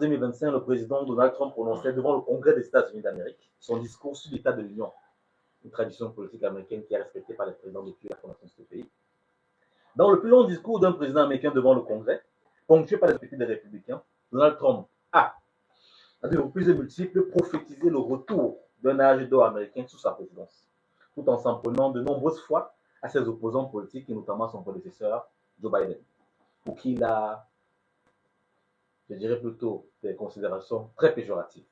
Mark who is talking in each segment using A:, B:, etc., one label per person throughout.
A: 2025, le président Donald Trump prononçait devant le Congrès des États-Unis d'Amérique son discours sur l'état de l'Union, une tradition politique américaine qui est respectée par les présidents depuis la fondation de ce pays. Dans le plus long discours d'un président américain devant le Congrès, ponctué par les députés des républicains, Donald Trump a, à de reprises multiples, prophétisé le retour d'un âge d'or américain sous sa présidence, tout en s'en prenant de nombreuses fois à ses opposants politiques et notamment son prédécesseur, Joe Biden, pour qui il a, je dirais plutôt, des considérations très péjoratives.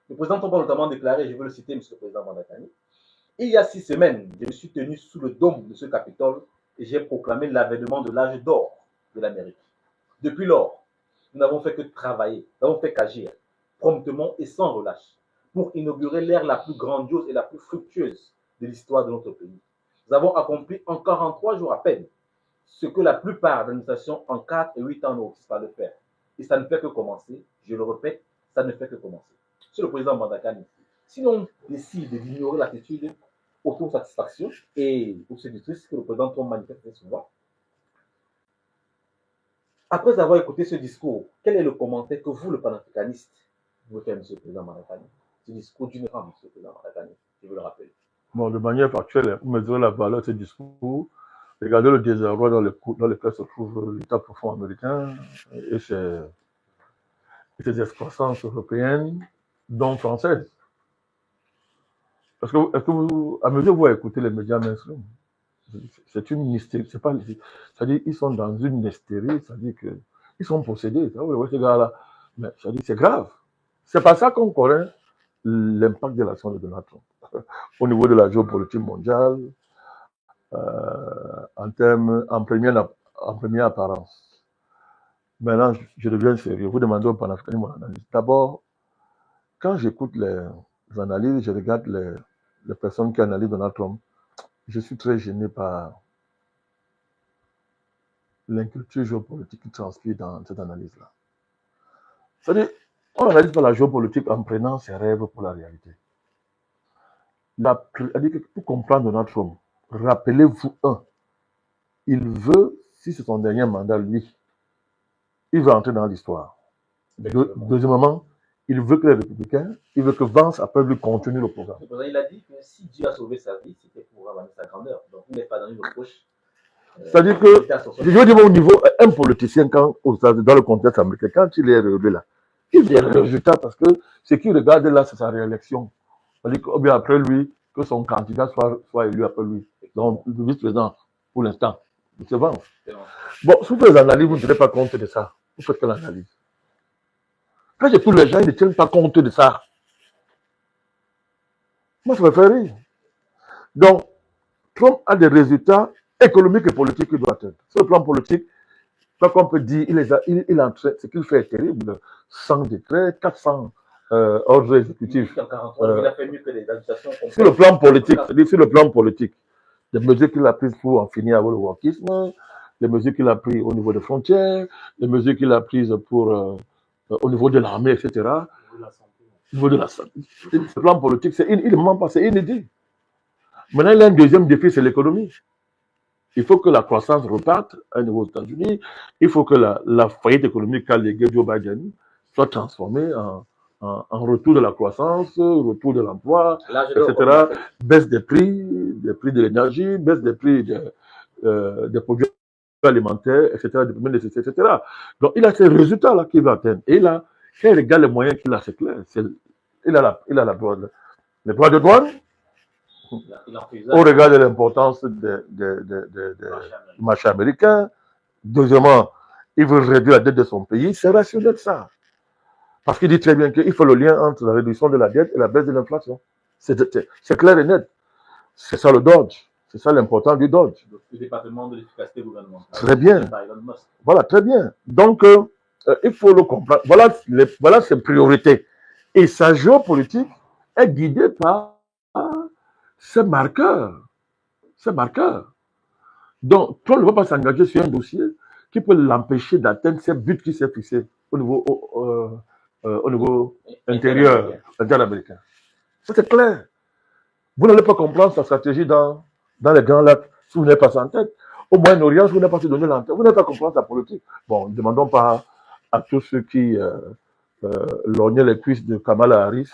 A: Le président Trump a notamment déclaré, je veux le citer, M. le Président Mandakani, il y a 6 semaines, je me suis tenu sous le dôme de ce Capitole et j'ai proclamé l'avènement de l'âge d'or de l'Amérique. Depuis lors, nous n'avons fait que travailler, nous n'avons fait qu'agir, promptement et sans relâche, pour inaugurer l'ère la plus grandiose et la plus fructueuse de l'histoire de notre pays. Nous avons accompli en 43 jours à peine ce que la plupart des administrations en 4 et 8 ans n'ont pas le faire. Et ça ne fait que commencer, je le répète, ça ne fait que commencer. Monsieur le président Mandakani, si l'on décide d'ignorer l'attitude autosatisfaction et séductrice que le président Trump manifeste souvent, après avoir écouté ce discours, quel est le commentaire que vous, le panafricaniste, vous faites, M. le président Mandakani? Ce discours d'une femme, M. le président Mandakani, je veux le rappeler.
B: Bon, de manière factuelle, pour mesurer la valeur de ce discours, regardez le désarroi dans lequel se trouve l'État profond américain et ses excroissances européennes, dont françaises. Parce que, est-ce que vous, à mesure que vous écoutez les médias mainstream, c'est une hystérie, c'est pas, c'est-à-dire ils sont dans une hystérie, c'est-à-dire qu'ils sont possédés. Vous voyez ces gars-là, mais c'est-à-dire c'est grave. C'est pas ça qu'on connaît l'impact de l'action de Donald Trump au niveau de la géopolitique mondiale, en première apparence. Maintenant, je deviens sérieux. Vous demandez au panafricanisme mon analyse. D'abord, quand j'écoute les analyses, je regarde les personnes qui analysent Donald Trump, je suis très gêné par l'inculture géopolitique qui transpire dans cette analyse-là. C'est-à-dire, on n'analyse pas la géopolitique en prenant ses rêves pour la réalité. C'est-à-dire que pour comprendre Donald Trump, rappelez-vous il veut, si c'est son dernier mandat, lui, il veut entrer dans l'histoire. Deuxièmement, il veut que les républicains, il veut que Vance après lui continue le programme.
A: Il a dit que si Dieu a sauvé sa vie, c'était pour avoir sa grandeur. Donc il n'est pas dans une reproche.
B: C'est-à-dire que, je veux dire au niveau, un politicien, quand, dans le contexte américain, quand il est relevé là, il vient le résultat parce que ce qu'il regarde là, c'est sa réélection. C'est-à-dire que, bien après lui, que son candidat soit élu après lui. Donc, le vice-président, pour l'instant, c'est Vance. Bon, si vous faites les analyses, vous ne tenez pas compte de ça. Vous faites quelle analyse? Quand j'écoute les gens, ils ne tiennent pas compte de ça. Moi, ça me fait rire. Donc, Trump a des résultats économiques et politiques qu'il doit atteindre. Sur le plan politique, quoi qu'on peut dire, ce qu'il fait est terrible. 100 décrets, 400 ordres exécutifs.
A: Il a fait mieux que les administrations.
B: Sur le plan politique, des mesures qu'il a prises pour en finir avec le wokisme, des mesures qu'il a prises au niveau des frontières, des mesures qu'il a prises pour au niveau de l'armée, etc. Au niveau de la santé. Le plan politique, il ne ment pas, c'est inédit. Maintenant, il a un deuxième défi, c'est l'économie. Il faut que la croissance reparte à niveau aux États-Unis. Il faut que la faillite économique qu'a légué Joe Biden soit transformée en retour de la croissance, retour de l'emploi, etc. Baisse des prix de l'énergie, baisse des prix des produits alimentaires, etc., des premières nécessités, etc. Donc, il a ces résultats-là qu'il va atteindre. Et là, quand il regarde les moyens qu'il a, c'est clair. Il a les droits de douane. Au regard de l'importance du marché américain. Deuxièmement, il veut réduire la dette de son pays. C'est rationnel, ça. Parce qu'il dit très bien qu'il faut le lien entre la réduction de la dette et la baisse de l'inflation. C'est clair et net. C'est ça le Dodge. C'est ça l'importance du Dodge.
A: Le département de l'efficacité gouvernementale.
B: Très bien. Voilà, très bien. Donc, il faut le comprendre. Voilà ses priorités. Et sa géopolitique est guidée par ces marqueurs. Donc, Trump ne va pas s'engager sur un dossier qui peut l'empêcher d'atteindre ses buts qui s'est fixés au niveau intérieur américain. C'est clair. Vous n'allez pas comprendre sa stratégie dans les Grands Lacs si vous n'avez pas ça en tête. Au Moyen-Orient, si vous n'avez pas se donné l'entête, vous n'allez pas comprendre sa politique. Bon, ne demandons pas à tous ceux qui lorgner les cuisses de Kamala Harris,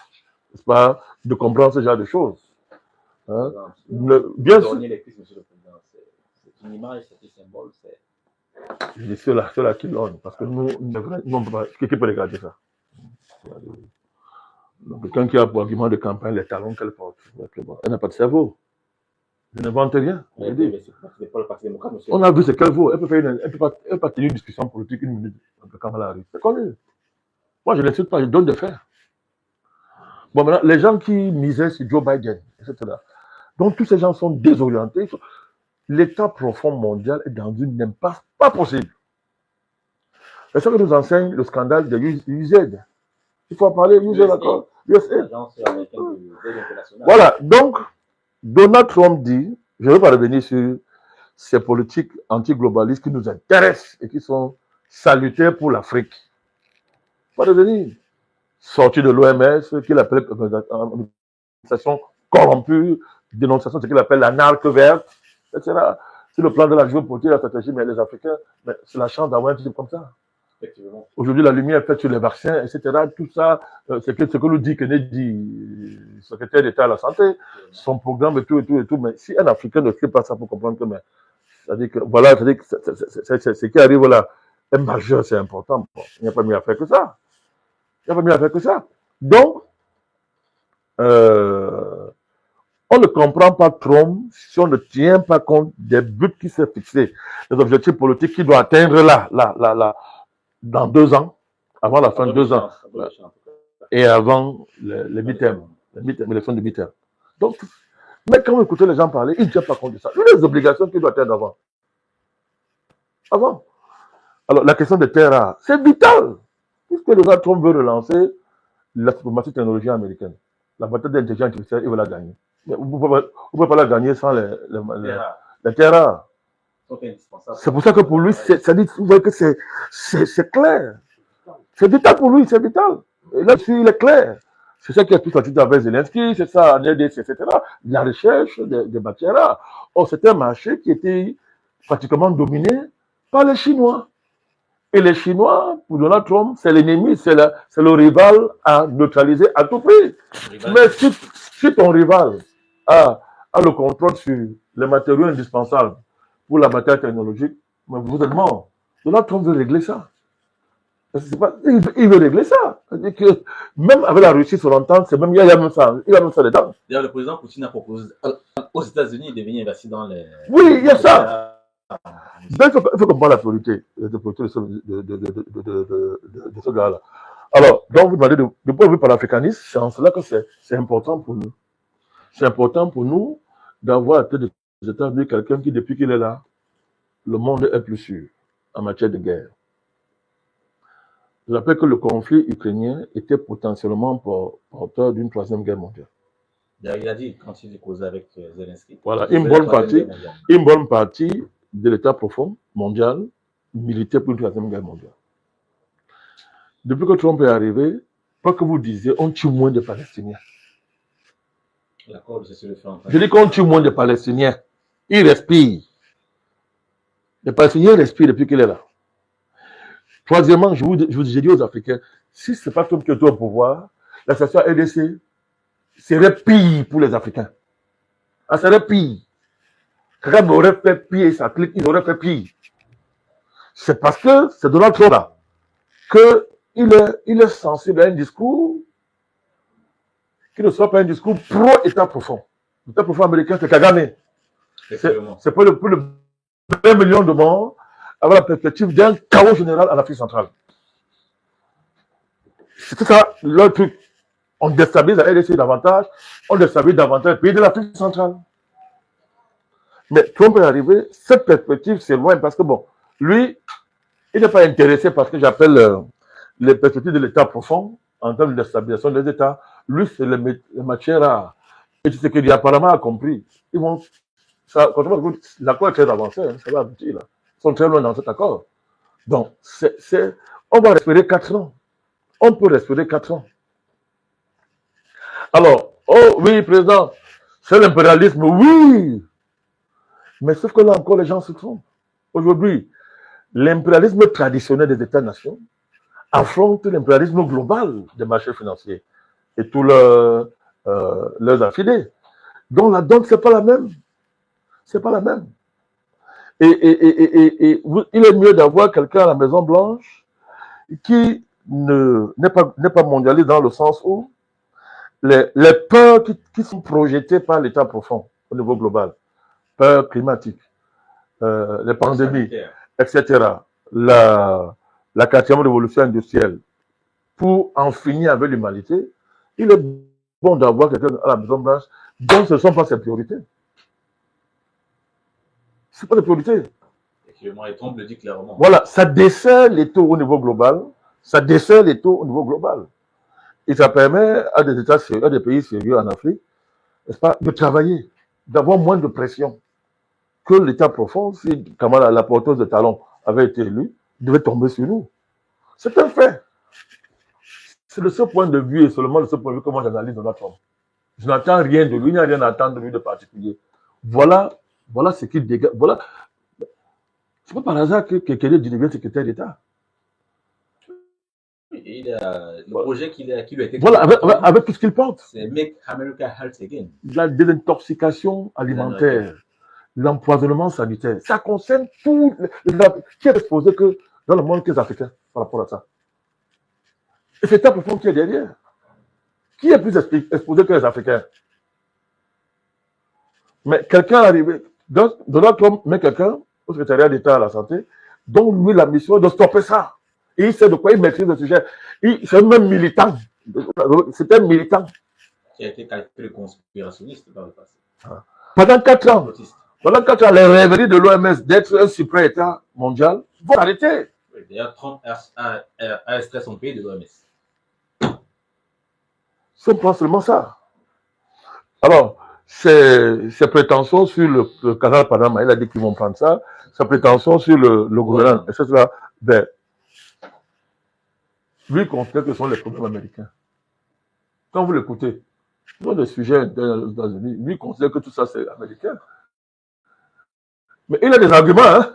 B: n'est-ce pas, de comprendre ce genre de choses. Hein? Bien sûr.
A: Les cuisses, monsieur le Président, c'est une image, c'est un symbole.
B: Je dis ceux-là qui lorgnent, parce que nous on peut pas, qui peut regarder ça? Donc, quelqu'un qui a pour argument de campagne les talons qu'elle porte, elle n'a pas de cerveau. Je n'invente rien. On a vu ce qu'elle vaut. Elle peut pas tenir une discussion politique une minute avec Kamala Harris. C'est connu. Moi, je ne l'insulte pas, je donne des faits. Bon, maintenant, les gens qui misaient sur Joe Biden, etc. Donc, tous ces gens sont désorientés. L'état profond mondial est dans une impasse pas possible. C'est ça que nous enseigne le scandale de UZ. Il faut en parler, UZ, d'accord. USA. Voilà, donc, Donald Trump dit, je ne veux pas revenir sur ces politiques anti-globalistes qui nous intéressent et qui sont salutaires pour l'Afrique. Pas revenir. Sorti de l'OMS, qu'il appelle administration corrompue, dénonciation de ce qu'il appelle la narque verte, etc. C'est le plan de la géopolitique, la stratégie, mais les Africains, c'est la chance d'avoir un type comme ça. Aujourd'hui, la lumière est faite sur les vaccins, etc. Tout ça, c'est ce que nous dit Kennedy, secrétaire d'État à la santé, son programme et tout. Mais si un Africain ne fait pas ça pour comprendre que, c'est-à-dire que, voilà, c'est-à-dire que ce qui arrive là, est majeur, c'est important. Bon, il n'y a pas mieux à faire que ça. Donc, on ne comprend pas Trump si on ne tient pas compte des buts qui s'est fixés, des objectifs politiques qu'il doit atteindre là, dans 2 ans, avant la fin de 2 ans, et avant les mi-termes, l'élection de mi-terme. Donc, mais quand vous écoutez les gens parler, ils ne tiennent pas compte de ça. Les obligations qu'il doit atteindre avant. Alors, la question des terres rares, c'est vital. Puisque Donald Trump veut relancer la diplomatie technologique américaine. La bataille d'intelligence artificielle, il veut la gagner. Mais vous ne pouvez pas la gagner sans les terres rares. C'est pour ça que pour lui, vous voyez que c'est clair. C'est vital pour lui, c'est vital. Et là-dessus, il est clair. C'est ça qui a tout sorti avec Zelensky, c'est ça, en RDC, etc. La recherche des matières rares. Or, c'est un marché qui était pratiquement dominé par les Chinois. Et les Chinois, pour Donald Trump, c'est l'ennemi, c'est le rival à neutraliser à tout prix. Mais si ton rival a le contrôle sur les matériaux indispensables pour la matière technologique, mais vous êtes mort. Donald Trump veut régler ça. Il veut régler ça. C'est-à-dire que même avec la Russie sur l'entente, il y a même ça dedans.
A: D'ailleurs, le président Poutine a proposé aux États-Unis de venir investir dans les...
B: Oui, il y a ça. Donc, il faut comprendre la priorité de ce gars-là. Alors, donc vous demandez de point de vue panafricaniste, c'est en cela que c'est important pour nous. C'est important pour nous d'avoir à tête des États-Unis quelqu'un qui, depuis qu'il est là, le monde est plus sûr en matière de guerre. Je rappelle que le conflit ukrainien était potentiellement porteur d'une 3e guerre mondiale.
A: Il a dit quand il causait avec Zelensky.
B: Voilà, une bonne partie de l'état profond mondial militait pour une 3e guerre mondiale. Depuis que Trump est arrivé, pas que vous disiez, on tue moins de Palestiniens. Je dis qu'on tue moins de Palestiniens. Ils respirent. Les Palestiniens respirent depuis qu'il est là. Troisièmement, j'ai dit aux Africains, si ce n'est pas Trump qui est au pouvoir, la situation RDC serait pire pour les Africains. Ça serait pire. Kagame aurait fait pire, ça clique, il aurait fait pire. C'est parce que c'est Donald Trump là qu'il est sensible à un discours qui ne soit pas un discours pro-État profond. L'État profond américain, c'est Kagame. C'est pour le 20 millions de morts, avoir la perspective d'un chaos général en Afrique centrale. C'est ça leur truc. On déstabilise la RDC davantage, on déstabilise davantage le pays de l'Afrique centrale. Mais Trump est arrivé, cette perspective s'éloigne parce que bon, lui, il n'est pas intéressé par ce que j'appelle les perspectives de l'État profond en termes de déstabilisation des États. Lui, c'est les matières rares. Et c'est ce qu'il apparemment a compris. L'accord est très avancé, hein, ça va aboutir là. Ils sont très loin dans cet accord. Donc, on va respirer 4 ans. On peut respirer 4 ans. Alors, oh oui, président, c'est l'impérialisme, oui. Mais sauf que là encore, les gens se trompent. Aujourd'hui, l'impérialisme traditionnel des États-nations affrontent l'impérialisme global des marchés financiers et tous leurs affidés. Donc la donne, c'est pas la même. C'est pas la même. Il est mieux d'avoir quelqu'un à la Maison Blanche qui n'est pas mondialiste dans le sens où les peurs qui sont projetées par l'État profond au niveau global, peurs climatiques, les pandémies, etc., la quatrième révolution industrielle, pour en finir avec l'humanité, il est bon d'avoir quelqu'un à la Maison Blanche dont ce ne sont pas ses priorités. Ce ne sont pas des priorités.
A: Et Trump le dit clairement.
B: Voilà, ça dessert les taux au niveau global. Ça dessert les taux au niveau global. Et ça permet à des États sérieux, à des pays sérieux en Afrique, n'est-ce pas, de travailler, d'avoir moins de pression. Que l'État profond, si Kamala, la porteuse de talons, avait été élue, devait tomber sur nous. C'est un fait. C'est de ce point de vue et seulement de ce point de vue que moi j'analyse Donald Trump. Je n'attends rien de lui, il n'y a rien à attendre de lui de particulier. Voilà ce qu'il dégage. Voilà. C'est pas par hasard que Kennedy devient secrétaire d'État.
A: Et le projet qui lui a été
B: voilà, avec tout ce qu'il porte.
A: C'est Make America Health Again.
B: La désintoxication alimentaire, l'empoisonnement sanitaire, ça concerne tout. Qui est exposé que dans le monde que les Africains par rapport à ça? Et c'est un profond qui est derrière. Qui est plus exposé que les Africains? Mais quelqu'un est arrivé. Donald Trump met quelqu'un au secrétariat d'État à la santé, dont lui la mission est de stopper ça. Et il sait de quoi il maîtrise le sujet. C'est même militant. C'est un militant.
A: Qui a été qualifié de conspirationniste dans le passé.
B: Pendant 4 ans, les rêveries de l'OMS d'être un super État mondial vont arrêter.
A: Oui, d'ailleurs, Trump a extrait son pays de l'OMS.
B: C'est pas seulement ça. Alors, ses prétentions sur le canal Panama, il a dit qu'ils vont prendre ça. Sa prétention sur le Groenland, etc. Ben, lui, il considère que ce sont les problèmes américains. Quand vous l'écoutez, dans des sujets internes aux États-Unis, lui, il considère que tout ça, c'est américain. Mais il a des arguments, hein.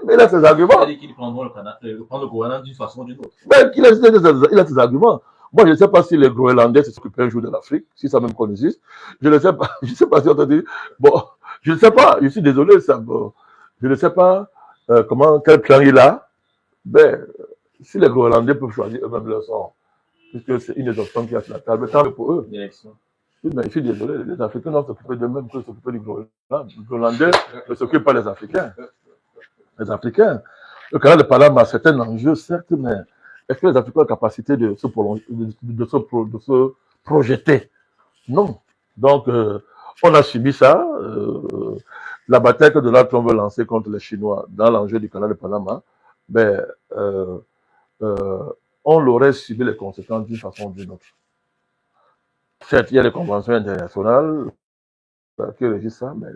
B: Mais il a ses arguments.
A: Il a dit qu'ils prendront le Groenland d'une façon ou d'une autre.
B: Mais il a ses arguments. Moi, je ne sais pas si les Groenlandais s'occupent un jour de l'Afrique, si ça même qu'on existe. Je ne sais pas. Je ne sais pas si on t'a dit. Bon, je ne sais pas. Je suis désolé. Je ne sais pas quel plan il a. Ben, si les Groenlandais peuvent choisir eux-mêmes leur sort, puisque c'est une des options qui est sur la table, tant mieux pour eux.
A: L'élection.
B: Mais je suis désolé, les Africains doivent s'occuper d'eux-mêmes que s'occuper du Groenland. Les Groenlandais ne s'occupent pas des Africains. Les Africains. Le canal de Panama, c'est un enjeu, certes, mais est-ce que les Africains ont la capacité de se projeter? Non. Donc, on a subi ça. La bataille que Donald Trump veut lancer contre les Chinois dans l'enjeu du canal de Panama, ben, on l'aurait subi les conséquences d'une façon ou d'une autre. Certes, il y a des conventions internationales qui régissent ça, mais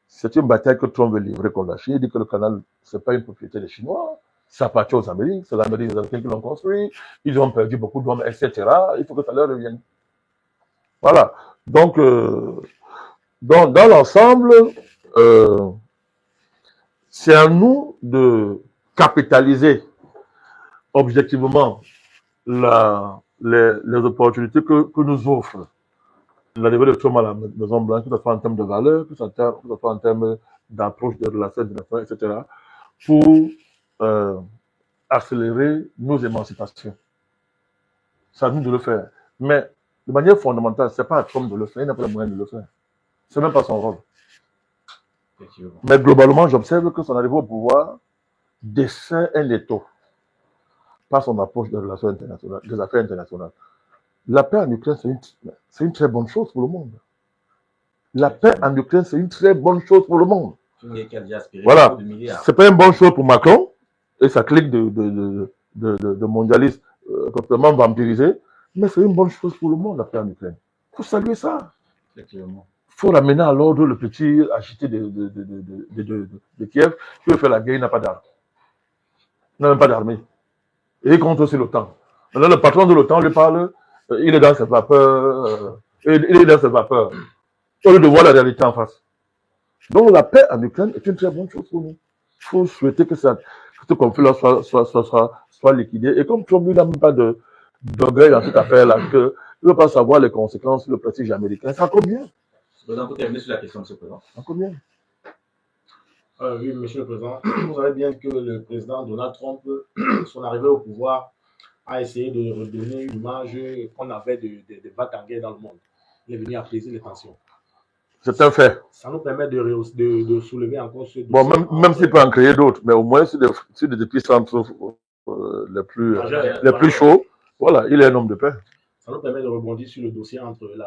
B: c'est une bataille que Trump veut livrer contre la Chine. Il dit que le canal, ce n'est pas une propriété des Chinois, ça appartient aux Américains, c'est les Américains qui l'ont construit, ils ont perdu beaucoup d'hommes, etc. Il faut que ça leur revienne. Voilà. Donc, dans l'ensemble, c'est à nous de capitaliser objectivement les opportunités que nous offre l'arrivée de Trump à la Maison Blanche, que ce soit en termes de valeur, que ce soit en termes d'approche de relations internationales, etc., pour accélérer nos émancipations. C'est à nous de le faire. Mais de manière fondamentale, ce n'est pas à Trump de le faire, il n'a pas les moyens de le faire. Ce n'est même pas son rôle. Mais globalement, j'observe que son arrivée au pouvoir dessert un étau par son approche des relations internationales, des affaires internationales. La paix en Ukraine, c'est une très bonne chose pour le monde. La paix en Ukraine, c'est une très bonne chose pour le monde. Voilà. C'est pas une bonne chose pour Macron et sa clique de mondialistes complètement vampirisés, mais c'est une bonne chose pour le monde, la paix en Ukraine. Il faut saluer ça. Il faut ramener à l'ordre le petit agité de Kiev qui veut faire la guerre, il n'a pas d'armes. Il n'a même pas d'armée. Et il compte aussi l'OTAN. Maintenant, le patron de l'OTAN lui parle, il est dans ses vapeurs, au lieu de voir la réalité en face. Donc la paix en Ukraine est une très bonne chose pour nous. Il faut souhaiter que ce conflit-là soit liquidé. Et comme Trump, il n'a même pas d'orgueil dans cette affaire-là, qu'il ne veut pas savoir les conséquences sur le prestige américain, ça combien?
A: Président, pour terminer sur la question, M. le Président.
B: Ça combien?
C: Oui, Monsieur le Président, vous savez bien que le président Donald Trump, son arrivée au pouvoir, a essayé de redonner une image qu'on avait de vagues en guerre dans le monde. Il est venu apaiser les tensions.
B: C'est un fait.
C: Ça nous permet de soulever encore ce
B: Bon, même s'il peut en créer d'autres, mais au moins sur des épicentres les plus chauds, voilà, il est un homme de paix.
C: Ça nous permet de rebondir sur le dossier entre la